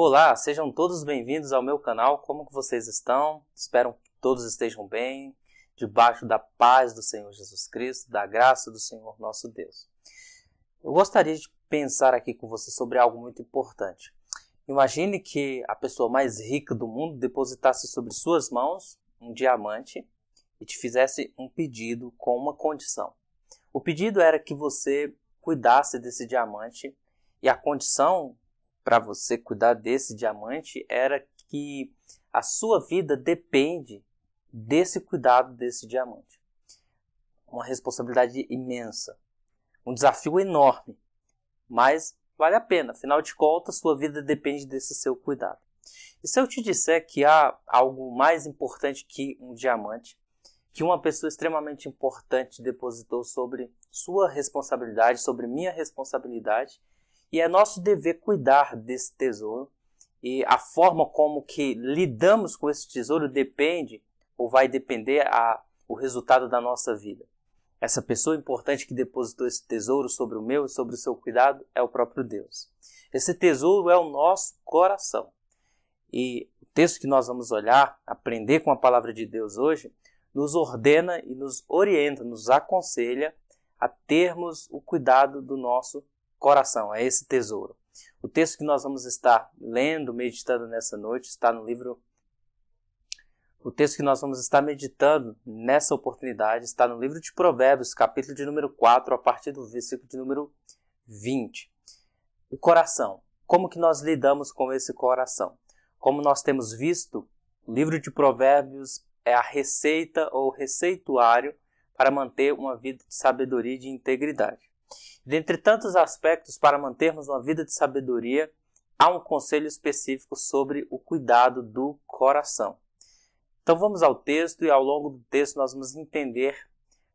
Olá, sejam todos bem-vindos ao meu canal. Como que vocês estão? Espero que todos estejam bem, debaixo da paz do Senhor Jesus Cristo, da graça do Senhor nosso Deus. Eu gostaria de pensar aqui com você sobre algo muito importante. Imagine que a pessoa mais rica do mundo depositasse sobre suas mãos um diamante e te fizesse um pedido com uma condição. O pedido era que você cuidasse desse diamante e a condição para você cuidar desse diamante era que a sua vida depende desse cuidado desse diamante. Uma responsabilidade imensa, um desafio enorme, mas vale a pena. Afinal de contas, sua vida depende desse seu cuidado. E se eu te disser que há algo mais importante que um diamante, que uma pessoa extremamente importante depositou sobre sua responsabilidade, sobre minha responsabilidade, e é nosso dever cuidar desse tesouro. E a forma como que lidamos com esse tesouro depende, ou vai depender, o resultado da nossa vida. Essa pessoa importante que depositou esse tesouro sobre o meu e sobre o seu cuidado é o próprio Deus. Esse tesouro é o nosso coração. E o texto que nós vamos olhar, aprender com a palavra de Deus hoje, nos ordena e nos orienta, nos aconselha a termos o cuidado do nosso coração, é esse tesouro. O texto que nós vamos estar lendo, meditando nessa noite, está no livro... O texto que nós vamos estar meditando nessa oportunidade está no livro de Provérbios, capítulo de número 4, a partir do versículo de número 20. O coração. Como que nós lidamos com esse coração? Como nós temos visto, o livro de Provérbios é a receita ou receituário para manter uma vida de sabedoria e de integridade. Dentre tantos aspectos para mantermos uma vida de sabedoria, há um conselho específico sobre o cuidado do coração. Então vamos ao texto e ao longo do texto nós vamos entender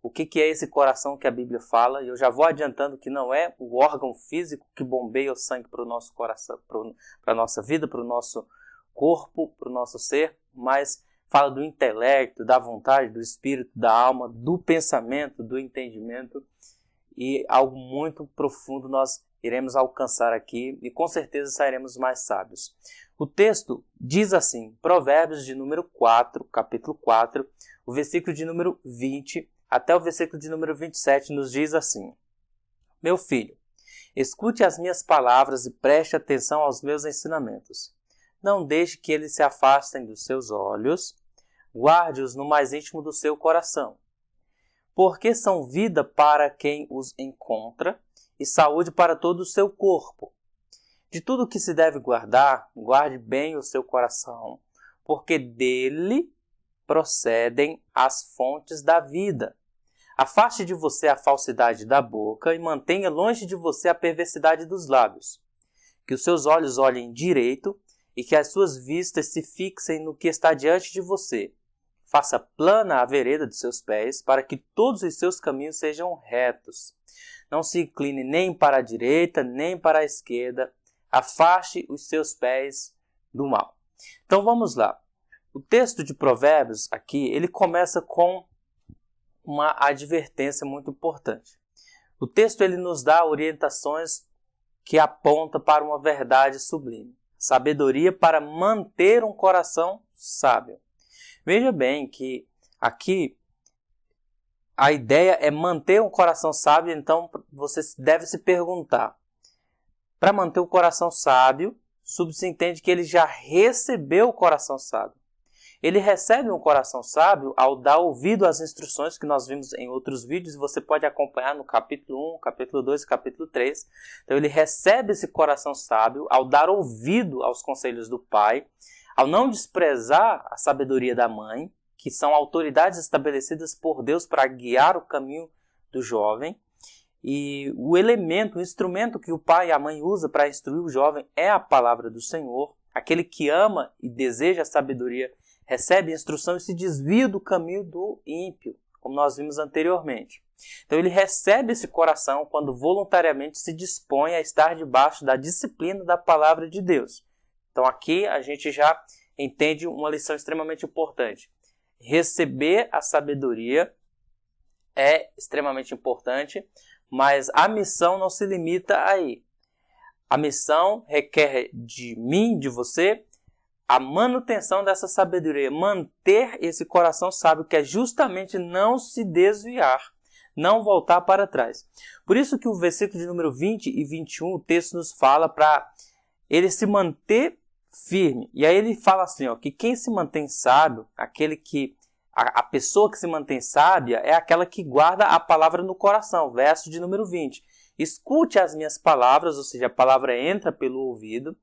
o que é esse coração que a Bíblia fala. E eu já vou adiantando que não é o órgão físico que bombeia o sangue para o nosso coração, para a nossa vida, para o nosso corpo, para o nosso ser, mas fala do intelecto, da vontade, do espírito, da alma, do pensamento, do entendimento. E algo muito profundo nós iremos alcançar aqui e com certeza sairemos mais sábios. O texto diz assim, Provérbios de número 4, capítulo 4, o versículo de número 20 até o versículo de número 27 nos diz assim: Meu filho, escute as minhas palavras e preste atenção aos meus ensinamentos. Não deixe que eles se afastem dos seus olhos, guarde-os no mais íntimo do seu coração. Porque são vida para quem os encontra e saúde para todo o seu corpo. De tudo que se deve guardar, guarde bem o seu coração, porque dele procedem as fontes da vida. Afaste de você a falsidade da boca e mantenha longe de você a perversidade dos lábios. Que os seus olhos olhem direito e que as suas vistas se fixem no que está diante de você. Faça plana a vereda de seus pés, para que todos os seus caminhos sejam retos. Não se incline nem para a direita, nem para a esquerda. Afaste os seus pés do mal. Então vamos lá. O texto de Provérbios aqui, ele começa com uma advertência muito importante. O texto ele nos dá orientações que apontam para uma verdade sublime. Sabedoria para manter um coração sábio. Veja bem que aqui a ideia é manter um coração sábio, então você deve se perguntar. Para manter o coração sábio, subentende que ele já recebeu o coração sábio. Ele recebe um coração sábio ao dar ouvido às instruções que nós vimos em outros vídeos, e você pode acompanhar no capítulo 1, capítulo 2 e capítulo 3. Então ele recebe esse coração sábio ao dar ouvido aos conselhos do pai, ao não desprezar a sabedoria da mãe, que são autoridades estabelecidas por Deus para guiar o caminho do jovem. E o elemento, o instrumento que o pai e a mãe usam para instruir o jovem é a palavra do Senhor. Aquele que ama e deseja a sabedoria recebe instrução e se desvia do caminho do ímpio, como nós vimos anteriormente. Então ele recebe esse coração quando voluntariamente se dispõe a estar debaixo da disciplina da palavra de Deus. Então aqui a gente já entende uma lição extremamente importante. Receber a sabedoria é extremamente importante, mas a missão não se limita aí. A missão requer de mim, de você, a manutenção dessa sabedoria, manter esse coração sábio, que é justamente não se desviar, não voltar para trás. Por isso que o versículo de número 20 e 21, o texto nos fala para ele se manter firme. E aí ele fala assim, ó, que quem se mantém sábio, a pessoa que se mantém sábia é aquela que guarda a palavra no coração. Verso de número 20. Escute as minhas palavras, ou seja, a palavra entra pelo ouvido.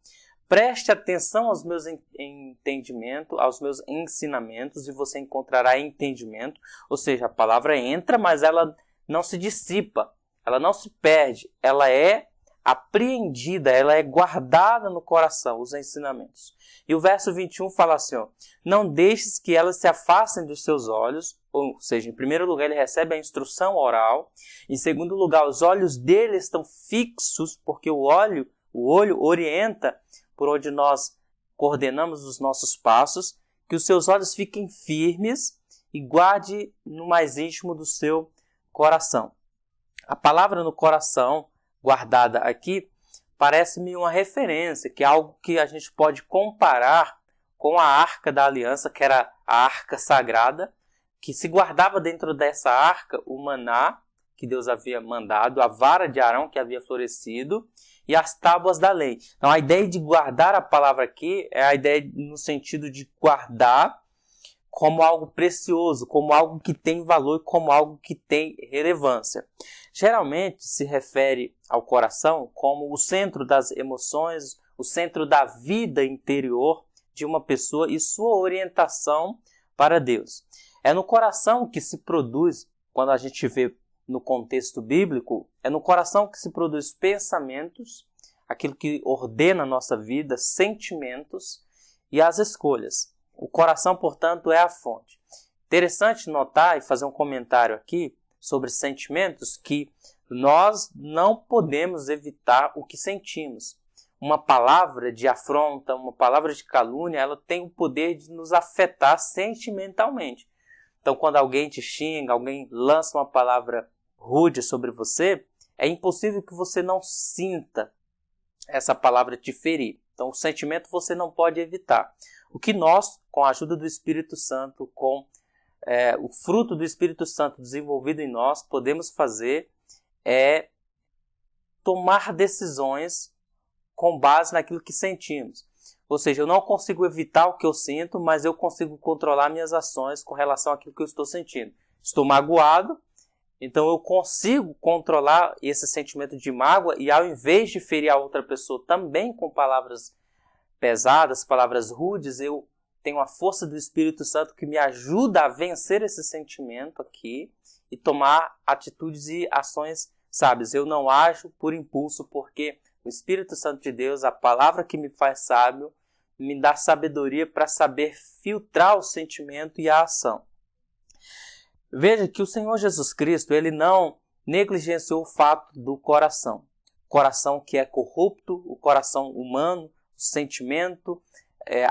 Preste atenção aos meus entendimentos, aos meus ensinamentos, e você encontrará entendimento. Ou seja, a palavra entra, mas ela não se dissipa, ela não se perde, ela é apreendida, ela é guardada no coração, os ensinamentos. E o verso 21 fala assim, ó, não deixes que elas se afastem dos seus olhos, ou seja, em primeiro lugar ele recebe a instrução oral, em segundo lugar os olhos dele estão fixos, porque o olho orienta por onde nós coordenamos os nossos passos, que os seus olhos fiquem firmes e guarde no mais íntimo do seu coração. A palavra no coração, guardada aqui, parece-me uma referência, que é algo que a gente pode comparar com a Arca da Aliança, que era a Arca Sagrada, que se guardava dentro dessa arca o maná, que Deus havia mandado, a vara de Arão, que havia florescido, e as tábuas da lei. Então a ideia de guardar a palavra aqui é a ideia no sentido de guardar como algo precioso, como algo que tem valor e como algo que tem relevância. Geralmente se refere ao coração como o centro das emoções, o centro da vida interior de uma pessoa e sua orientação para Deus. É no coração que se produz, quando a gente vê no contexto bíblico, é no coração que se produz pensamentos, aquilo que ordena a nossa vida, sentimentos e as escolhas. O coração, portanto, é a fonte. Interessante notar e fazer um comentário aqui sobre sentimentos, que nós não podemos evitar o que sentimos. Uma palavra de afronta, uma palavra de calúnia, ela tem o poder de nos afetar sentimentalmente. Então, quando alguém te xinga, alguém lança uma palavra rude sobre você, é impossível que você não sinta essa palavra te ferir. Então, o sentimento você não pode evitar. O que nós, com a ajuda do Espírito Santo, com o fruto do Espírito Santo desenvolvido em nós, podemos fazer é tomar decisões com base naquilo que sentimos. Ou seja, eu não consigo evitar o que eu sinto, mas eu consigo controlar minhas ações com relação àquilo que eu estou sentindo. Estou magoado, então eu consigo controlar esse sentimento de mágoa e ao invés de ferir a outra pessoa também com palavras pesadas, palavras rudes, eu tenho a força do Espírito Santo que me ajuda a vencer esse sentimento aqui e tomar atitudes e ações sábias. Eu não ajo por impulso, porque o Espírito Santo de Deus, a palavra que me faz sábio, me dá sabedoria para saber filtrar o sentimento e a ação. Veja que o Senhor Jesus Cristo, ele não negligenciou o fato do coração. O coração que é corrupto, o coração humano, o sentimento,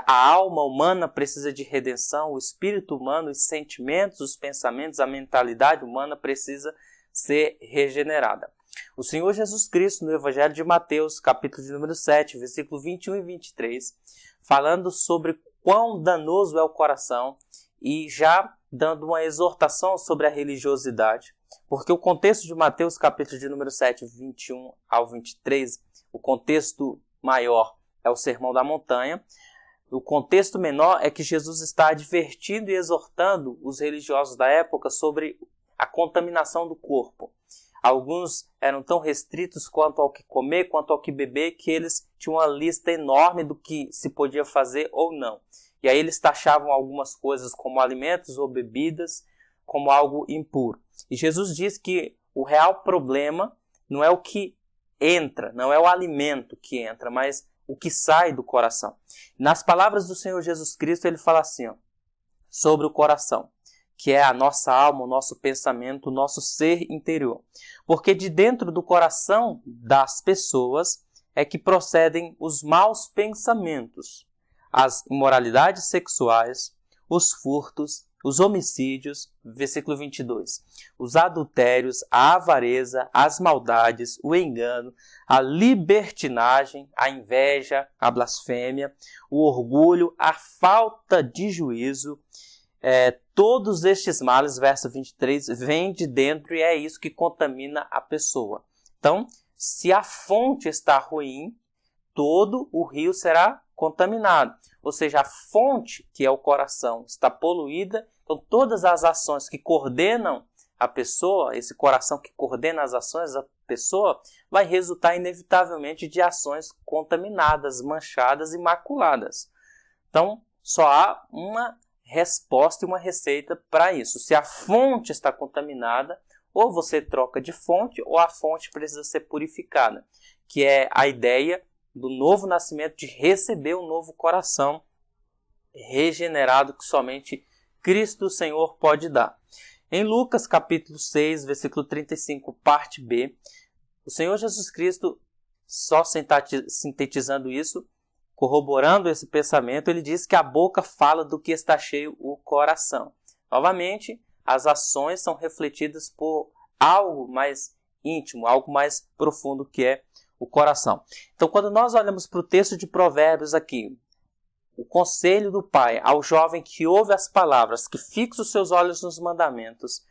a alma humana precisa de redenção, o espírito humano, os sentimentos, os pensamentos, a mentalidade humana precisa ser regenerada. O Senhor Jesus Cristo, no Evangelho de Mateus, capítulo de número 7, versículo 21 e 23, falando sobre quão danoso é o coração e já dando uma exortação sobre a religiosidade, porque o contexto de Mateus, capítulo de número 7, 21 ao 23, o contexto maior é o Sermão da Montanha. O contexto menor é que Jesus está advertindo e exortando os religiosos da época sobre a contaminação do corpo. Alguns eram tão restritos quanto ao que comer, quanto ao que beber, que eles tinham uma lista enorme do que se podia fazer ou não. E aí eles taxavam algumas coisas como alimentos ou bebidas como algo impuro. E Jesus diz que o real problema não é o que entra, não é o alimento que entra, mas o que sai do coração. Nas palavras do Senhor Jesus Cristo, ele fala assim, ó, sobre o coração, que é a nossa alma, o nosso pensamento, o nosso ser interior. Porque de dentro do coração das pessoas é que procedem os maus pensamentos, as imoralidades sexuais, os furtos, os homicídios, versículo 22, os adultérios, a avareza, as maldades, o engano, a libertinagem, a inveja, a blasfêmia, o orgulho, a falta de juízo. Todos estes males, verso 23, vêm de dentro e é isso que contamina a pessoa. Então, se a fonte está ruim, todo o rio será contaminado. Ou seja, a fonte, que é o coração, está poluída. Então, todas as ações que coordenam a pessoa, esse coração que coordena as ações da pessoa, vai resultar inevitavelmente de ações contaminadas, manchadas e maculadas. Então, só há uma resposta e uma receita para isso. Se a fonte está contaminada, ou você troca de fonte, ou a fonte precisa ser purificada, que é a ideia do novo nascimento, de receber um novo coração regenerado que somente Cristo Senhor pode dar. Em Lucas capítulo 6, versículo 35, parte B, o Senhor Jesus Cristo, só sintetizando isso, corroborando esse pensamento, ele diz que a boca fala do que está cheio o coração. Novamente, as ações são refletidas por algo mais íntimo, algo mais profundo, que é o coração. Então, quando nós olhamos para o texto de Provérbios aqui, o conselho do pai ao jovem que ouve as palavras, que fixa os seus olhos nos mandamentos,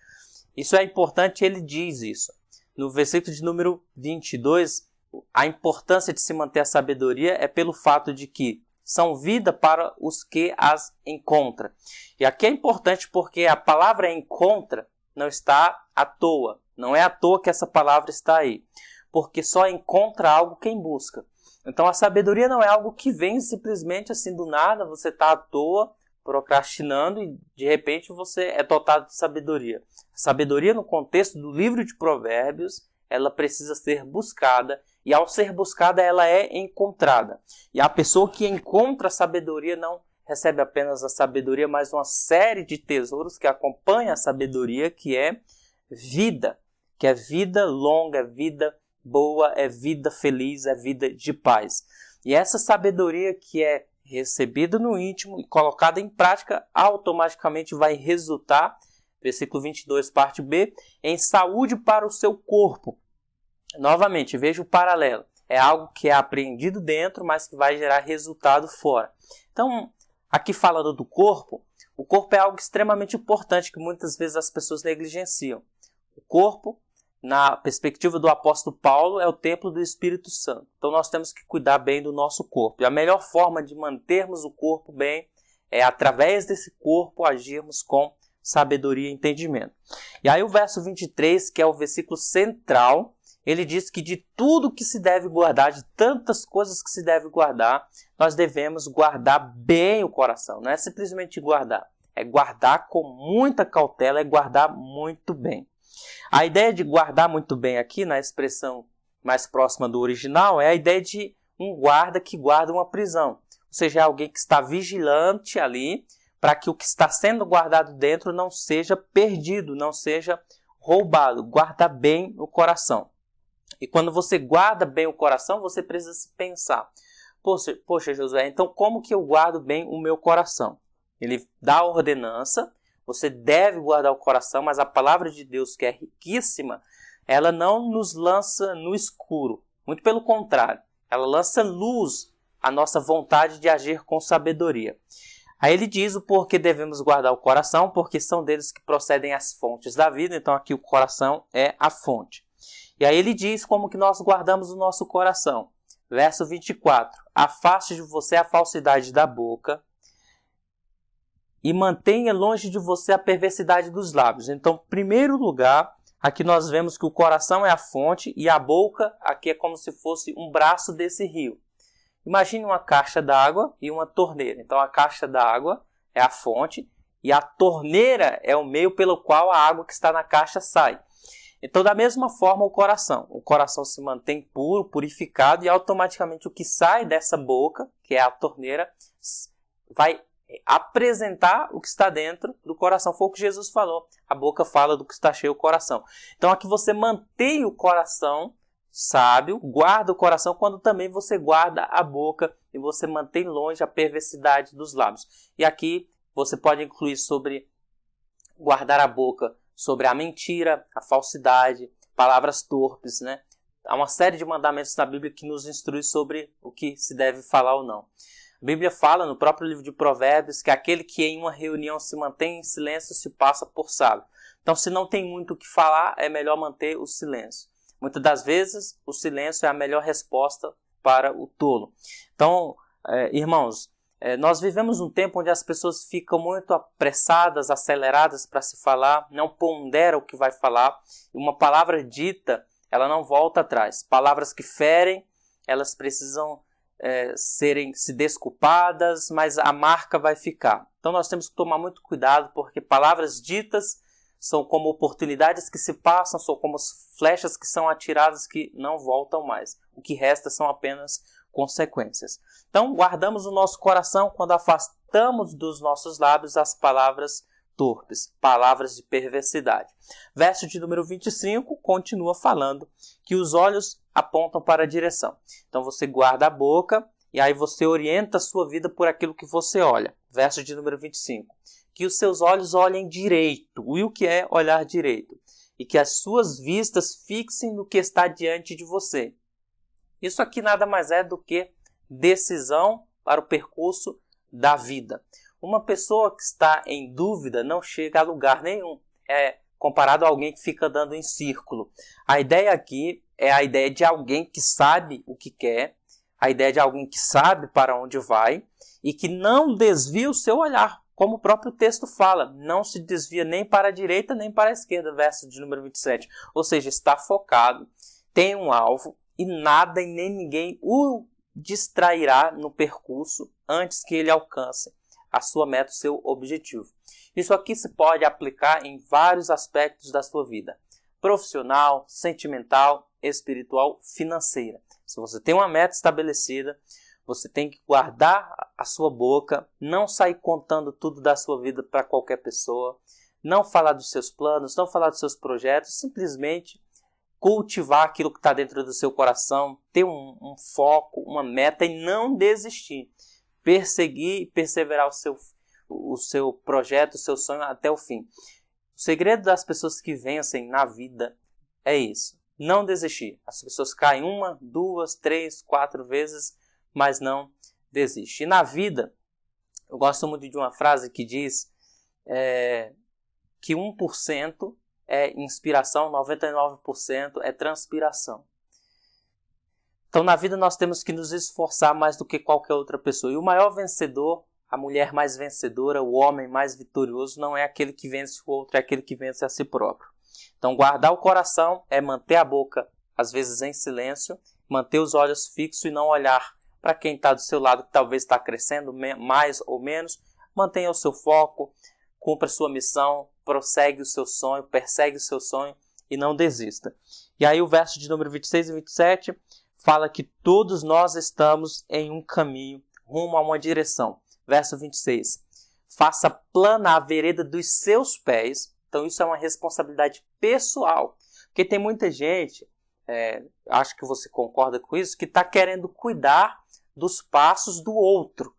isso é importante, ele diz isso. No versículo de número 22, a importância de se manter a sabedoria é pelo fato de que são vida para os que as encontram. E aqui é importante porque a palavra encontra não está à toa. Não é à toa que essa palavra está aí. Porque só encontra algo quem busca. Então a sabedoria não é algo que vem simplesmente assim do nada, você está à toa, procrastinando e de repente você é dotado de sabedoria. A sabedoria no contexto do livro de Provérbios, ela precisa ser buscada e ao ser buscada ela é encontrada. E a pessoa que encontra a sabedoria não recebe apenas a sabedoria, mas uma série de tesouros que acompanham a sabedoria, que é vida longa, é vida boa, é vida feliz, é vida de paz. E essa sabedoria que é recebida no íntimo e colocada em prática, automaticamente vai resultar, versículo 22, parte B, em saúde para o seu corpo. Novamente, veja o paralelo. É algo que é apreendido dentro, mas que vai gerar resultado fora. Então, aqui falando do corpo, o corpo é algo extremamente importante que muitas vezes as pessoas negligenciam. O corpo, na perspectiva do apóstolo Paulo, é o templo do Espírito Santo. Então nós temos que cuidar bem do nosso corpo. E a melhor forma de mantermos o corpo bem é através desse corpo agirmos com sabedoria e entendimento. E aí o verso 23, que é o versículo central, ele diz que de tudo que se deve guardar, de tantas coisas que se deve guardar, nós devemos guardar bem o coração. Não é simplesmente guardar, é guardar com muita cautela, é guardar muito bem. A ideia de guardar muito bem aqui, na expressão mais próxima do original, é a ideia de um guarda que guarda uma prisão. Ou seja, é alguém que está vigilante ali para que o que está sendo guardado dentro não seja perdido, não seja roubado. Guarda bem o coração. E quando você guarda bem o coração, você precisa se pensar. Poxa, Josué, então como que eu guardo bem o meu coração? Ele dá a ordenança. Você deve guardar o coração, mas a palavra de Deus, que é riquíssima, ela não nos lança no escuro. Muito pelo contrário, ela lança luz à nossa vontade de agir com sabedoria. Aí ele diz o porquê devemos guardar o coração, porque são deles que procedem as fontes da vida. Então aqui o coração é a fonte. E aí ele diz como que nós guardamos o nosso coração. Verso 24. Afaste de você a falsidade da boca e mantenha longe de você a perversidade dos lábios. Então, em primeiro lugar, aqui nós vemos que o coração é a fonte e a boca aqui é como se fosse um braço desse rio. Imagine uma caixa d'água e uma torneira. Então, a caixa d'água é a fonte e a torneira é o meio pelo qual a água que está na caixa sai. Então, da mesma forma, o coração se mantém puro, purificado, e automaticamente o que sai dessa boca, que é a torneira, vai apresentar o que está dentro do coração. Foi o que Jesus falou. A boca fala do que está cheio o coração. Então, aqui você mantém o coração sábio, guarda o coração, quando também você guarda a boca e você mantém longe a perversidade dos lábios. E aqui você pode incluir sobre guardar a boca sobre a mentira, a falsidade, palavras torpes, né? Há uma série de mandamentos na Bíblia que nos instrui sobre o que se deve falar ou não. A Bíblia fala no próprio livro de Provérbios que aquele que em uma reunião se mantém em silêncio se passa por sábio. Então, se não tem muito o que falar, é melhor manter o silêncio. Muitas das vezes, o silêncio é a melhor resposta para o tolo. Então, irmãos, nós vivemos um tempo onde as pessoas ficam muito apressadas, aceleradas para se falar, não ponderam o que vai falar. Uma palavra dita, ela não volta atrás. Palavras que ferem, elas precisam se desculpadas, mas a marca vai ficar. Então nós temos que tomar muito cuidado, porque palavras ditas são como oportunidades que se passam, são como flechas que são atiradas que não voltam mais. O que resta são apenas consequências. Então guardamos o nosso coração quando afastamos dos nossos lábios as palavras torpes, palavras de perversidade. Verso de número 25 continua falando que os olhos apontam para a direção. Então você guarda a boca e aí você orienta a sua vida por aquilo que você olha. Verso de número 25. Que os seus olhos olhem direito. E o que é olhar direito? E que as suas vistas fixem no que está diante de você. Isso aqui nada mais é do que decisão para o percurso da vida. Uma pessoa que está em dúvida não chega a lugar nenhum. É comparado a alguém que fica andando em círculo. A ideia aqui é a ideia de alguém que sabe o que quer, a ideia de alguém que sabe para onde vai e que não desvia o seu olhar, como o próprio texto fala, não se desvia nem para a direita nem para a esquerda, verso de número 27. Ou seja, está focado, tem um alvo e nada e nem ninguém o distrairá no percurso antes que ele alcance a sua meta, o seu objetivo. Isso aqui se pode aplicar em vários aspectos da sua vida. Profissional, sentimental, espiritual, financeira. Se você tem uma meta estabelecida, você tem que guardar a sua boca, não sair contando tudo da sua vida para qualquer pessoa, não falar dos seus planos, não falar dos seus projetos, simplesmente cultivar aquilo que está dentro do seu coração, ter um foco, uma meta e não desistir. Perseguir e perseverar o seu projeto, o seu sonho até o fim. O segredo das pessoas que vencem na vida é isso. Não desistir. As pessoas caem 1, 2, 3, 4 vezes, mas não desistem. E na vida, eu gosto muito de uma frase que diz que 1% é inspiração, 99% é transpiração. Então, na vida, nós temos que nos esforçar mais do que qualquer outra pessoa. E o maior vencedor, a mulher mais vencedora, o homem mais vitorioso, não é aquele que vence o outro, é aquele que vence a si próprio. Então, guardar o coração é manter a boca, às vezes em silêncio, manter os olhos fixos e não olhar para quem está do seu lado, que talvez está crescendo mais ou menos. Mantenha o seu foco, cumpra a sua missão, prossegue o seu sonho, persegue o seu sonho e não desista. E aí o verso de número 26 e 27... fala que todos nós estamos em um caminho, rumo a uma direção. Verso 26. Faça plana a vereda dos seus pés. Então isso é uma responsabilidade pessoal. Porque tem muita gente, acho que você concorda com isso, que está querendo cuidar dos passos do outro.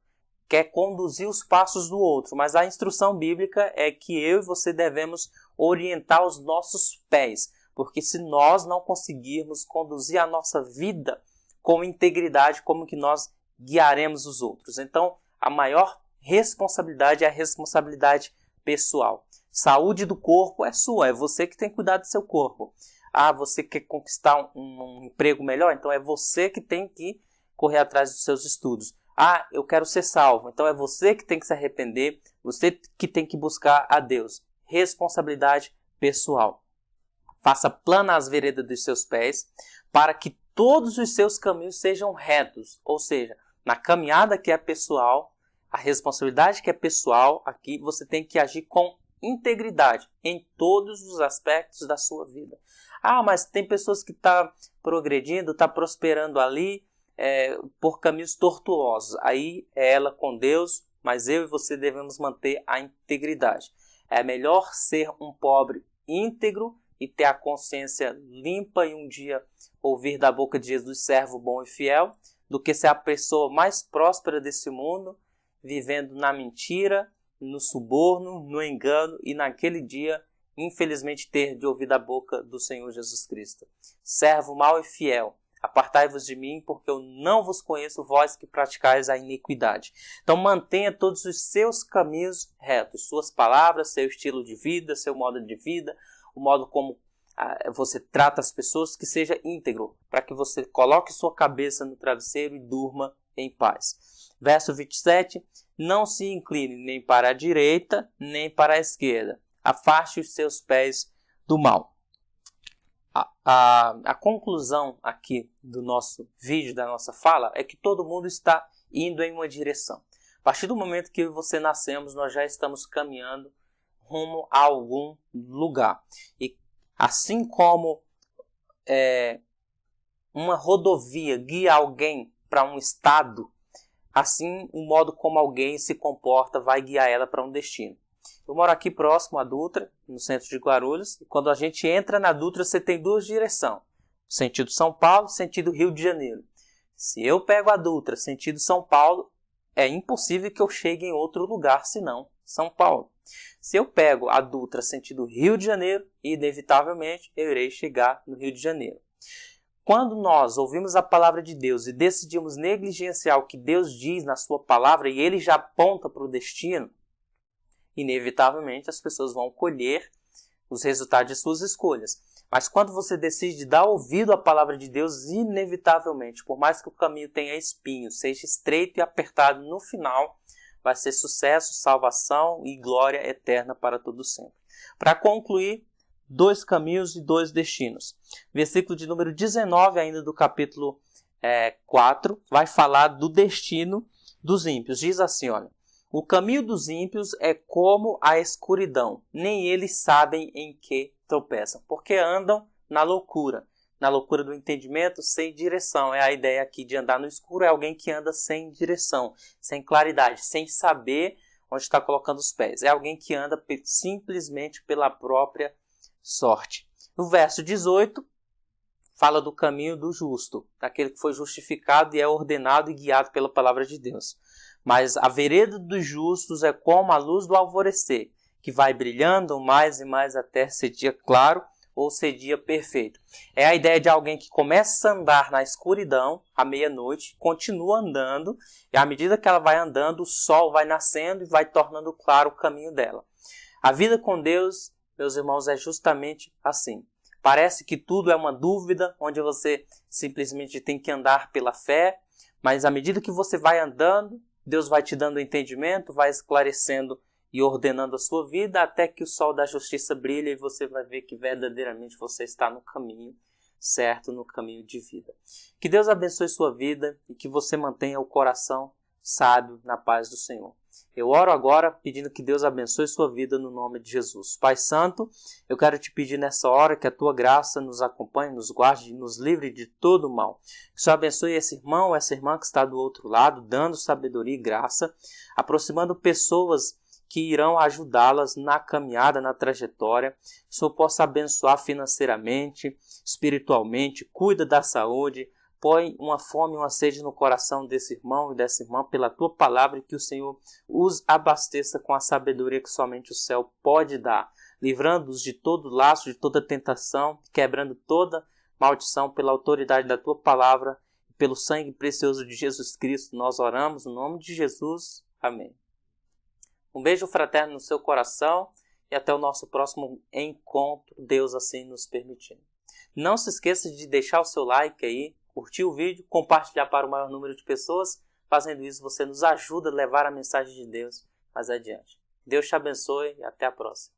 Quer conduzir os passos do outro. Mas a instrução bíblica é que eu e você devemos orientar os nossos pés. Porque se nós não conseguirmos conduzir a nossa vida com integridade, como que nós guiaremos os outros? Então, a maior responsabilidade é a responsabilidade pessoal. Saúde do corpo é sua, é você que tem que cuidar do seu corpo. Ah, você quer conquistar um emprego melhor? Então é você que tem que correr atrás dos seus estudos. Ah, eu quero ser salvo. Então é você que tem que se arrepender, você que tem que buscar a Deus. Responsabilidade pessoal. Faça plana as veredas dos seus pés, para que todos os seus caminhos sejam retos. Ou seja, na caminhada que é pessoal, a responsabilidade que é pessoal, aqui você tem que agir com integridade em todos os aspectos da sua vida. Ah, mas tem pessoas que estão progredindo, estão prosperando ali por caminhos tortuosos. Aí é ela com Deus, mas eu e você devemos manter a integridade. É melhor ser um pobre íntegro e ter a consciência limpa e um dia ouvir da boca de Jesus, servo bom e fiel, do que ser a pessoa mais próspera desse mundo, vivendo na mentira, no suborno, no engano e naquele dia, infelizmente, ter de ouvir da boca do Senhor Jesus Cristo: servo mau e fiel, apartai-vos de mim, porque eu não vos conheço, vós que praticais a iniquidade. Então mantenha todos os seus caminhos retos, suas palavras, seu estilo de vida, seu modo de vida, o modo como você trata as pessoas, que seja íntegro, para que você coloque sua cabeça no travesseiro e durma em paz. Verso 27, não se incline nem para a direita, nem para a esquerda. Afaste os seus pés do mal. A conclusão aqui do nosso vídeo, da nossa fala, é que todo mundo está indo em uma direção. A partir do momento que você nascemos, nós já estamos caminhando rumo a algum lugar. E assim como uma rodovia guia alguém para um estado, assim o modo como alguém se comporta vai guiar ela para um destino. Eu moro aqui próximo à Dutra, no centro de Guarulhos, e quando a gente entra na Dutra, você tem duas direções: sentido São Paulo, sentido Rio de Janeiro. Se eu pego a Dutra, sentido São Paulo, é impossível que eu chegue em outro lugar senão São Paulo. Se eu pego a Dutra, sentido Rio de Janeiro, inevitavelmente eu irei chegar no Rio de Janeiro. Quando nós ouvimos a palavra de Deus e decidimos negligenciar o que Deus diz na sua palavra e ele já aponta para o destino, inevitavelmente as pessoas vão colher os resultados de suas escolhas. Mas quando você decide dar ouvido à palavra de Deus, inevitavelmente, por mais que o caminho tenha espinhos, seja estreito e apertado, no final vai ser sucesso, salvação e glória eterna para todo sempre. Para concluir, 2 caminhos e 2 destinos. Versículo de número 19, ainda do capítulo 4, vai falar do destino dos ímpios. Diz assim, olha: o caminho dos ímpios é como a escuridão, nem eles sabem em que tropeçam, porque andam na loucura do entendimento, sem direção. É a ideia aqui de andar no escuro, é alguém que anda sem direção, sem claridade, sem saber onde está colocando os pés. É alguém que anda simplesmente pela própria sorte. No verso 18, fala do caminho do justo, daquele que foi justificado e é ordenado e guiado pela palavra de Deus. Mas a vereda dos justos é como a luz do alvorecer, que vai brilhando mais e mais até ser dia claro ou ser dia perfeito. É a ideia de alguém que começa a andar na escuridão à meia-noite, continua andando, e à medida que ela vai andando, o sol vai nascendo e vai tornando claro o caminho dela. A vida com Deus, meus irmãos, é justamente assim. Parece que tudo é uma dúvida, onde você simplesmente tem que andar pela fé, mas à medida que você vai andando, Deus vai te dando entendimento, vai esclarecendo e ordenando a sua vida, até que o sol da justiça brilha e você vai ver que verdadeiramente você está no caminho certo, no caminho de vida. Que Deus abençoe sua vida e que você mantenha o coração sábio na paz do Senhor. Eu oro agora pedindo que Deus abençoe sua vida no nome de Jesus. Pai Santo, eu quero te pedir nessa hora que a tua graça nos acompanhe, nos guarde e nos livre de todo o mal. Que o Senhor abençoe esse irmão, essa irmã que está do outro lado, dando sabedoria e graça, aproximando pessoas que irão ajudá-las na caminhada, na trajetória. Que o Senhor possa abençoar financeiramente, espiritualmente, cuida da saúde. Põe uma fome e uma sede no coração desse irmão e dessa irmã pela tua palavra e que o Senhor os abasteça com a sabedoria que somente o céu pode dar, livrando-os de todo laço, de toda tentação, quebrando toda maldição pela autoridade da tua palavra e pelo sangue precioso de Jesus Cristo. Nós oramos no nome de Jesus. Amém. Um beijo fraterno no seu coração e até o nosso próximo encontro, Deus assim nos permitindo. Não se esqueça de deixar o seu like aí, curtir o vídeo, compartilhar para o maior número de pessoas. Fazendo isso, você nos ajuda a levar a mensagem de Deus mais adiante. Deus te abençoe e até a próxima.